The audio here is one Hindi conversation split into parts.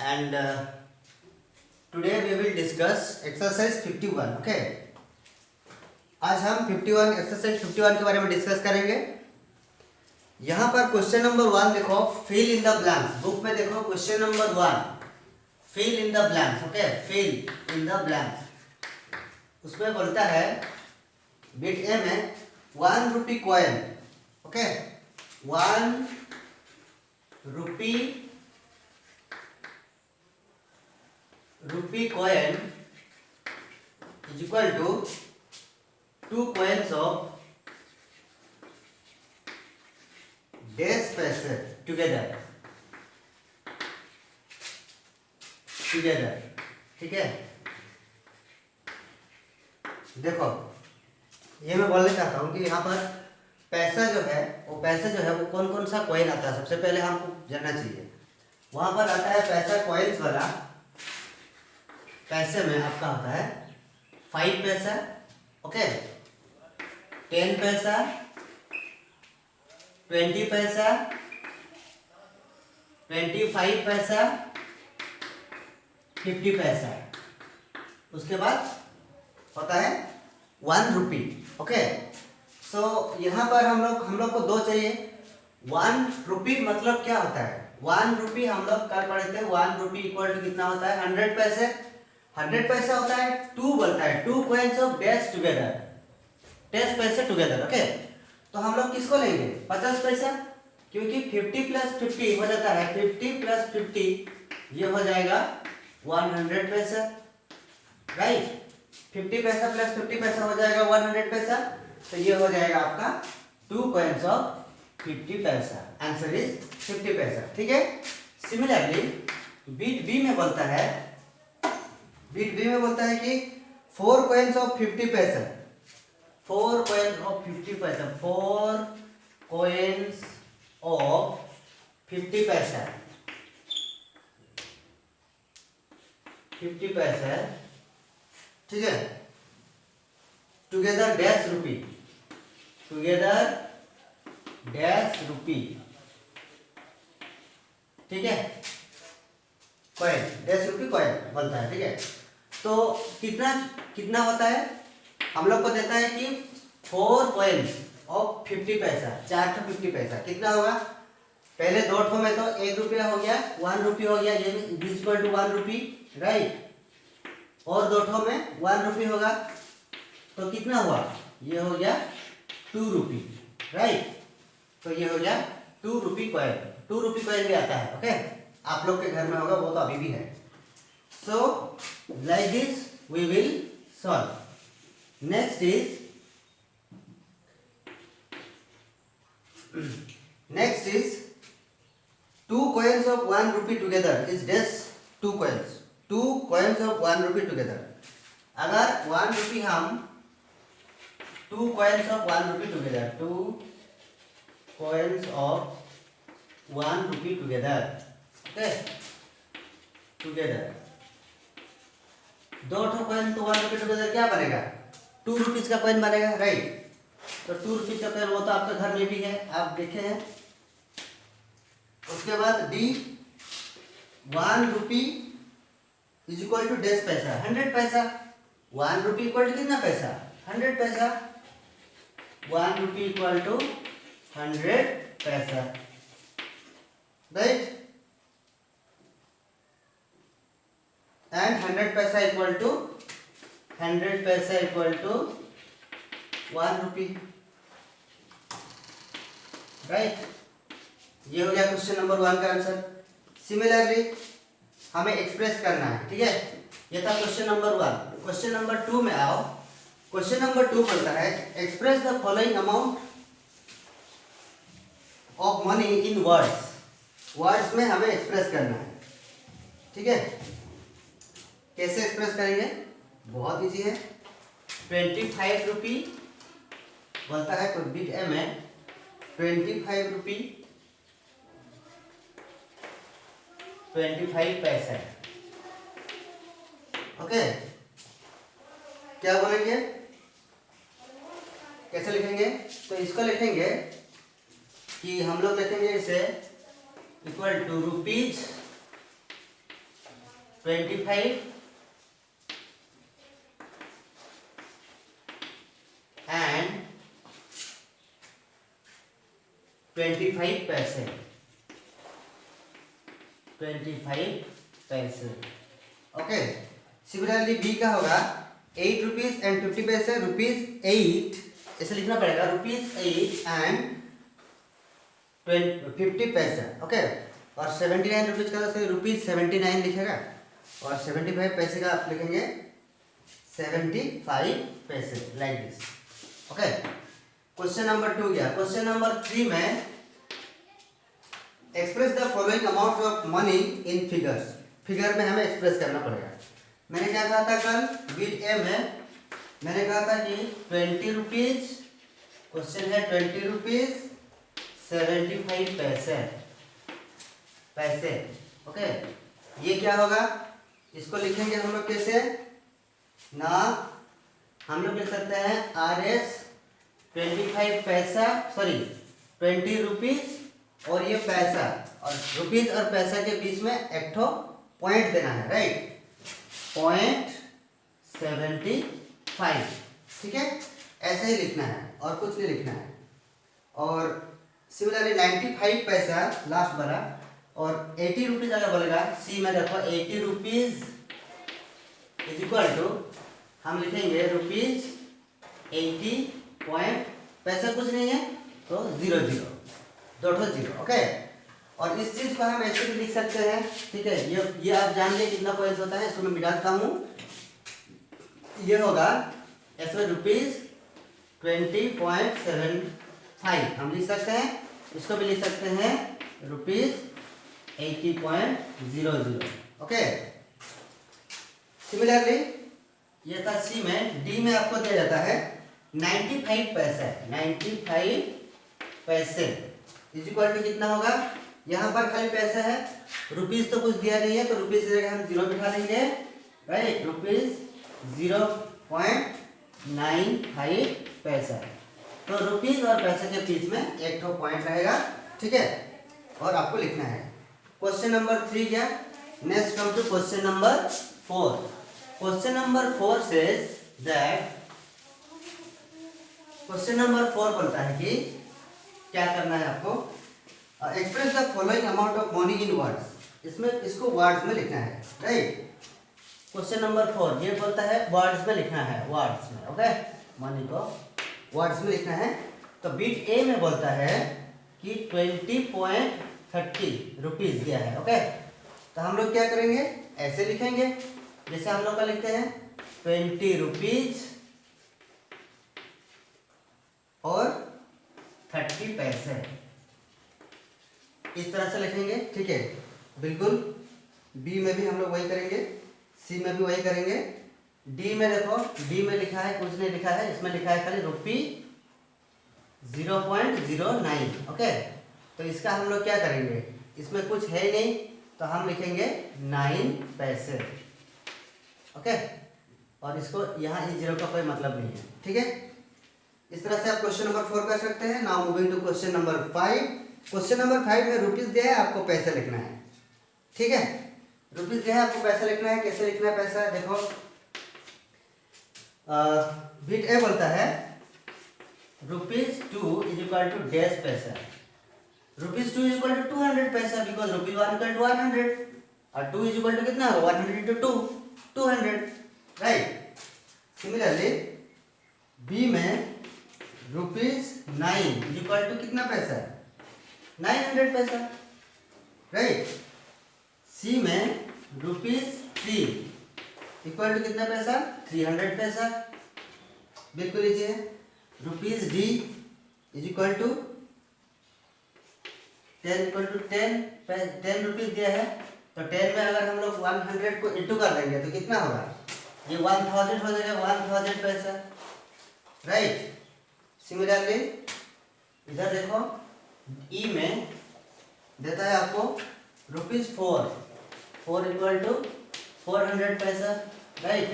and today we will discuss exercise 51. Okay, आज हम 51 एक्सरसाइज 51 के बारे में डिस्कस करेंगे। यहाँ पर क्वेश्चन नंबर 1 देखो, fill in the blanks. Book में देखो question number 1, fill in the blanks. Okay, fill in the blanks. उसमें बोलता है बिट ए में 1 rupee coin. Okay, 1 rupee coin is equal to 2 coins of dash पैसे together। ठीक है, देखो ये मैं बोलना चाहता हूँ कि यहाँ पर पैसा जो है वो कौन कौन सा कॉइन आता है, सबसे पहले हमको जानना चाहिए। वहां पर आता है पैसा कॉइन्स वाला। पैसे में आपका होता है 5 पैसा, ओके, 10 पैसा, 20 पैसा, 25 पैसा, 50 पैसा। उसके बाद होता है 1 रुपी। ओके, सो यहाँ पर हम लोग को 2 चाहिए। 1 रुपी मतलब क्या होता है? 1 रुपी हम लोग कल पढ़े थे। 1 रुपी इक्वल टू कितना होता है? 100 पैसे। 100 पैसा होता है 2 बोलता है 2 कॉइन्स ऑफ डैश टुगेदर, 10 पैसे टुगेदर। ओके, तो हम लोग किसको लेंगे? 50 पैसा, क्योंकि 50 प्लस 50 हो जाता है 50 प्लस 50, ये हो जाएगा 100 पैसा, राइट। 50 पैसा प्लस 50 पैसा हो जाएगा 100 पैसा, तो ये हो जाएगा आपका 2 कॉइन्स ऑफ 50 पैसा। आंसर इज 50 पैसा। ठीक है। सिमिलरली बिट बी में बोलता है कि 4 कॉइन्स ऑफ 50 पैसा। 4 कॉइन्स ऑफ 50 पैसा, 4 कॉइन्स ऑफ 50 पैसा, 50 पैसा। ठीक है, टुगेदर डैश रुपी, टुगेदर डैश रुपी। ठीक है, कॉइन, डैश रुपी कॉइन बोलता है। ठीक है, तो कितना होता है? हम लोग को देता है कि 4 कॉइन्स ऑफ 50 पैसा, 4 ठो 50 पैसा। कितना होगा? पहले 2 ठो में तो 1 रुपया हो गया, 1 रुपी हो गया, ये इक्वल टू 1 रुपी, राइट। और 2 ठो में 1 रुपी होगा, तो कितना हुआ? ये हो गया 2 रुपी, राइट। तो ये हो गया 2 रुपी कॉइन। 2 रुपी कॉइन भी आता है। ओके, आप लोग के घर में होगा, वो तो अभी भी है। So like this we will solve. Next is 2 coins of 1 rupee together is dash 2 coins। 2 coins of 1 rupee together। अगर 1 रुपी हम 2 coins of 1 rupee together, 2 coins of 1 rupee together, okay, together। 2 ठो कॉइन तो 1 रुपी टुगेदर क्या बनेगा? 2 रुपीज का कॉइन बनेगा, राइट। तो 2 रुपीज का कॉइन वो तो आपके घर में भी है, आप देखे हैं। उसके बाद D 1 rupee is equal to dash पैसा, 100 पैसा। 1 रुपी इक्वल टू कितना पैसा? 100 पैसा। 1 रुपी इक्वल टू 100 पैसा, राइट। एंड 100 पैसा इक्वल टू 1 रुपी, राइट। ये हो गया क्वेश्चन नंबर 1 का आंसर। सिमिलरली हमें एक्सप्रेस करना है। ठीक है, ये था क्वेश्चन नंबर 1। क्वेश्चन नंबर 2 में आओ। क्वेश्चन नंबर 2 बोलता है express the following amount of money in words. Words में हमें एक्सप्रेस करना है। ठीक है, कैसे एक्सप्रेस करेंगे? बहुत इजी है। 25 रुपी बोलता है कोई बिट ए में 25 रुपी 25 पैसा। ओके, क्या बोलेंगे? कैसे लिखेंगे? तो इसको लिखेंगे कि हम लोग लिखेंगे इसे इक्वल टू रुपीज 25 and 25 पैसे, 25 पैसे। ओके, सिमिलरली बी का होगा 8 रुपीज एंड 50 पैसे, रुपीज 8, ऐसे लिखना पड़ेगा, रुपीज 8 एंड 50 पैसे। ओके, और 79 रुपीज का तो रुपीज 79 लिखेगा, और 75 पैसे का आप लिखेंगे 75 पैसे, like this. Okay, question number 2 गया। क्वेश्चन नंबर 3 में express the following amount of money in figures, figure में हमें एक्सप्रेस करना पड़ेगा। मैंने क्या कहा था कल बिट ए में, मैंने कहा था कि 20 रुपीज, क्वेश्चन है 20 रुपीज 75 पैसे, पैसे। ओके, ये क्या होगा, इसको लिखेंगे हम लोग कैसे ना, हम लोग लिख सकते हैं RS 25 पैसा, सॉरी 20 रुपीज और ये पैसा, और रुपीज और पैसा के बीच में एक ठो पॉइंट देना है, राइट, .75, ठीक है, ऐसे ही लिखना है और कुछ नहीं लिखना है। और सिमिलरली 95 पैसा लास्ट वाला, और 80 रुपीज अगर बोलेगा सी में देखो 80 रुपीज इज इक्वल टू, हम लिखेंगे रुपीज 80 पॉइंट, पैसा कुछ नहीं है तो 00, दो ठो 0। ओके, और इस चीज को हम ऐसे भी लिख सकते हैं, ठीक है, ये आप जान लिए कितना पॉइंट होता है, इसको मैं मिटाता हूँ, ये होगा ऐसे रुपीज 20.75 हम लिख सकते हैं, इसको भी लिख सकते हैं रुपीज 80.00। ओके, सिमिलरली ये था सी में। डी में आपको दिया जाता है 95 पैसे, 95 पैसे इज इक्वल टू कितना होगा, यहाँ पर खाली पैसा है, रुपीज तो कुछ दिया नहीं है, तो रुपीज की जगह हम 0 बिठा देंगे, राइट, रुपीज 0.95 पैसा। तो रुपीज और पैसे के बीच में एक ठो पॉइंट रहेगा, ठीक है, और आपको लिखना है। क्वेश्चन नंबर 3 क्या, next come to question number 4। Question number 4 says that, question number 4 बोलता है कि क्या करना है आपको, express the following amount of money in words, इसमें इसको वर्ड्स में लिखना है, राइट। क्वेश्चन नंबर 4 ये बोलता है वर्ड्स में लिखना है, वर्ड्स में। ओके, मनी को वर्ड्स में लिखना है। तो बिट ए में बोलता है कि 20.30 रुपीज दिया है। ओके, तो हम लोग क्या करेंगे, ऐसे लिखेंगे जैसे हम लोग का लिखते हैं 20 रुपीज और 30 पैसे, इस तरह से लिखेंगे, ठीक है, बिल्कुल। बी में भी हम लोग वही करेंगे, सी में भी वही करेंगे। डी में देखो, डी में लिखा है कुछ नहीं लिखा है, इसमें लिखा है खाली रुपी 0.09। ओके, तो इसका हम लोग क्या करेंगे, इसमें कुछ है नहीं तो हम लिखेंगे 9 पैसे। ओके, और इसको यहाँ इस 0 का कोई मतलब नहीं है, ठीक है। इस तरह से आप क्वेश्चन नंबर 4 कर सकते हैं। Now moving to question number 5। Question number 5 में रुपीज दिया है, आपको पैसा लिखना है, ठीक है, रुपीज दिया है, आपको पैसा लिखना है। कैसे लिखना है पैसा, देखो बिट ए बोलता है rupees 2 is equal to dash paisa, rupees 2 is equal to 200 paisa, because rupees 1 equal to 100 और 2 इज इक्वल टू कितना होगा, 100 इंटू 2 200, राइट। सिमिलरली बी में रुपीज 9 इज इक्वल टू कितना पैसा है, 900 पैसा, राइट। सी में रुपीज 3 इक्वल टू कितना पैसा, 300 पैसा, बिल्कुल इजी है। Rupees D is equal to 10 equal to 10 rupees दिया है, तो 10 में अगर हम लोग 100 को इंटू कर देंगे तो कितना होगा, ये 1000 हो जाएगा, 1000 पैसा, राइट। सिमिलरली इधर देखो, ई में देता है आपको रुपीज 4 इक्वल टू 400 पैसा, राइट।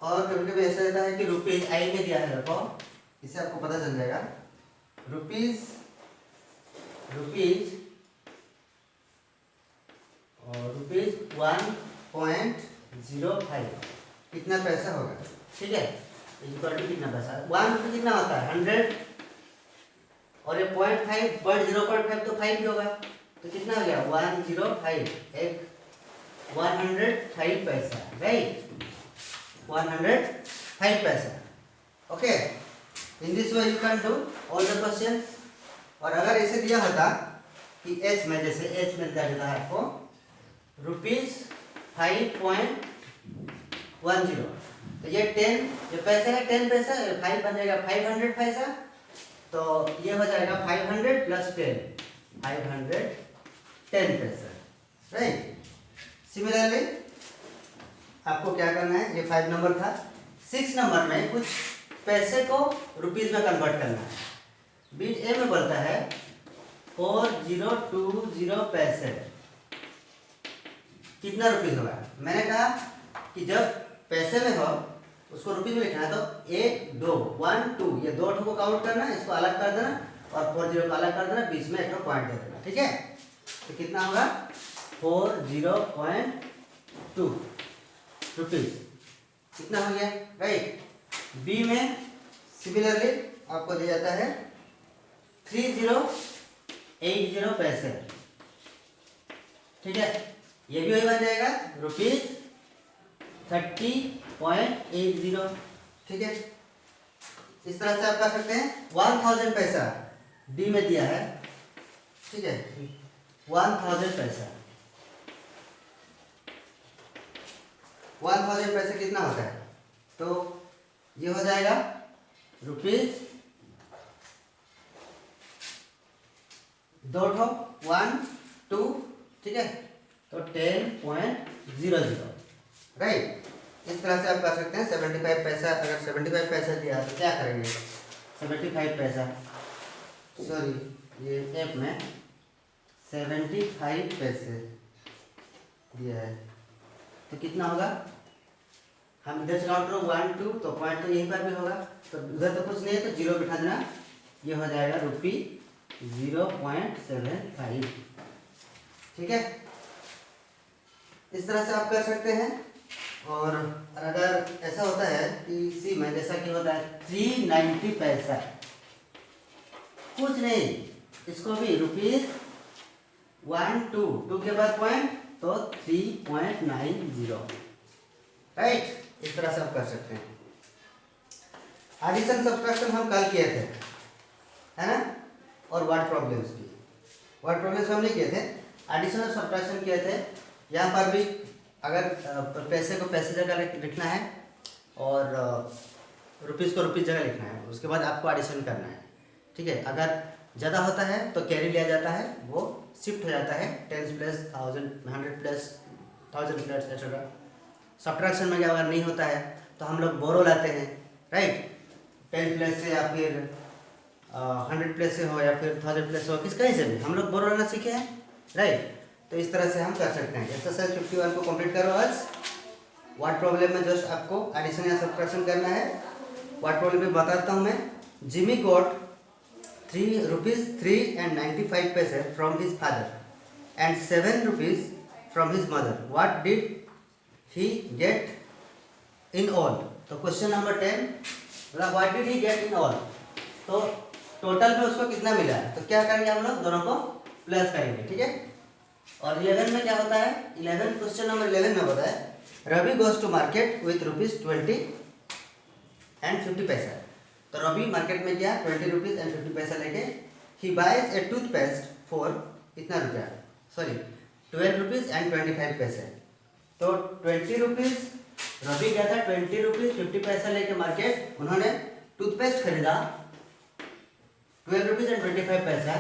और कभी कभी ऐसा रहता है कि रुपीज आई में दिया है, देखो इससे आपको पता चल जाएगा, रुपीज ₹1.05 कितना पैसा होगा, ठीक है। इक्वल टू कितना पैसा, 1 रुपये कितना होता है 100, और ये 0.5 तो 5 ही होगा, तो कितना हो गया 105, एक 105 पैसा, राइट, 105 पैसा। Okay, in this way you can do all the questions. और अगर ऐसे दिया होता कि एच में, जैसे एच में दिया जाता है आपको ₹5.10, तो ये 10 ये पैसा है, 10 पैसा, 5 बन जाएगा 500 पैसा, तो ये हो जाएगा 500 प्लस 10, 510 पैसा, राइट। सिमिलरली आपको क्या करना है, ये 5 नंबर था, 6 नंबर में कुछ पैसे को रुपीज में कन्वर्ट करना है। बीट ए में बोलता है 4020 पैसे कितना रुपीज होगा। मैंने कहा कि जब पैसे में हो उसको रुपीज में लिखना है, तो 1 2 1 2 ये 2 को काउंट करना, इसको अलग कर देना, और 40 को अलग कर देना, बीच में एक पॉइंट दे देना, ठीक है। तो कितना होगा 40.2 रुपीज, कितना हो गया, राइट। बी में सिमिलरली आपको दिया जाता है 3080 पैसे, ठीक है, ये भी वही बन जाएगा ₹30.80, ठीक है। इस तरह से आप कर सकते हैं। 1000 पैसा डी में दिया है, ठीक है, 1000 पैसा, 1000 पैसे कितना होता है, तो ये हो जाएगा ₹2 1 2, ठीक है, तो 10.00, राइट। इस तरह से आप कर सकते हैं। 75 पैसा, अगर 75 पैसा दिया तो क्या करेंगे, 75 पैसा, सॉरी ये ऐप में 75 पैसे दिया है, तो कितना होगा, हम इधर से काउंट करो 1 2, तो पॉइंट तो यहीं पर भी होगा, तो उधर तो कुछ नहीं है, तो 0 बिठा देना, ये हो जाएगा ₹0.75, ठीक है। इस तरह से आप कर सकते हैं। और अगर ऐसा होता है कि सी में जैसा कि होता है 390 पैसा, कुछ नहीं, इसको भी ₹1 2 के बाद पॉइंट, तो 3.90, राइट। इस तरह से आप कर सकते हैं। एडिशन सब्ट्रैक्शन हम कल किए थे, है ना, और वर्ड प्रॉब्लम्स भी, वर्ड प्रॉब्लम्स हम नहीं किए थे, एडिशन और सब्ट्रैक्शन किए थे। यहाँ पर भी अगर पैसे को पैसे जगह लिखना है और रुपीज़ को रुपीज़ जगह लिखना है, उसके बाद आपको एडिशन करना है, ठीक है। अगर ज़्यादा होता है तो कैरी लिया जाता है, वो शिफ्ट हो जाता है 10 plus 1000, 100 plus 1000 plus etcetera. Subtraction में अगर नहीं होता है तो हम लोग बोरो लाते हैं, राइट, 10 प्लस से या फिर 100 प्लस से हो या फिर 1000 प्लस हो, किस कहीं से भी हम लोग बोरो लाना सीखे हैं, राइट। तो इस तरह से हम कर सकते हैं। एक्सरसाइज 51 को कंप्लीट करो आज। वर्ड प्रॉब्लम में जस्ट आपको एडिशन या सब्ट्रैक्शन करना है। वर्ड प्रॉब्लम में बताता हूँ मैं। Jimmy got ₹3.95 from his father and ₹7 from his mother. What did he get in all. तो क्वेश्चन नंबर 10 मतलब what did he get in all, तो टोटल में उसको कितना मिला है, तो क्या करेंगे हम लोग, दोनों को प्लस करेंगे, ठीक है। और 11 में क्या होता है, 11 क्वेश्चन नंबर 11 में होता है Ravi goes to market with ₹20.50। तो रवि मार्केट में गया 20 लेके। He buys a toothpaste for कितना रुपया, सॉरी ₹12.25। तो ₹20 रवि गया था, ₹20.50 लेके मार्केट, उन्होंने टूथपेस्ट खरीदा ₹12.25।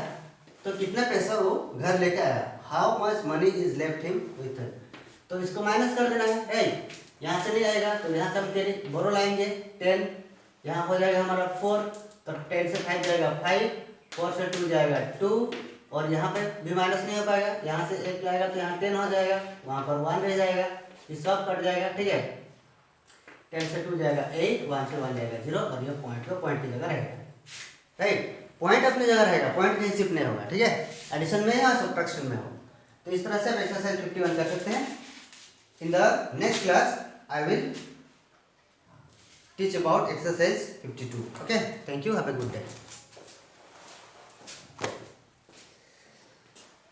तो कितना पैसा वो घर लेके आया, how much money is left him with. तो इसको माइनस कर देना है, राइट। यहाँ से नहीं आएगा तो यहाँ से हम कैरी बोरो लाएंगे 10, यहाँ हो जाएगा हमारा 4, तो 10 से 5 जाएगा 5, 4 से 2 जाएगा 2, और यहाँ पे भी माइनस नहीं हो पाएगा, यहाँ से 1 लाएगा तो यहाँ 10 हो जाएगा, वहाँ पर 1 रह जाएगा, ये सब कट जाएगा, ठीक है। 10 से 2 जाएगा 8, 1 से 1 जाएगा 0, और ये पॉइंट को पॉइंट की जगह रहेगा, राइट। पॉइंट अपनी जगह रहेगा, पॉइंट कहीं शिफ्ट नहीं होगा, ठीक है। एडिशन में या सब्ट्रैक्शन में हो, तो इस तरह से आप एक्सरसाइज 51 कर सकते हैं. In the next class I will teach about exercise 52. Okay, thank you, have a good day.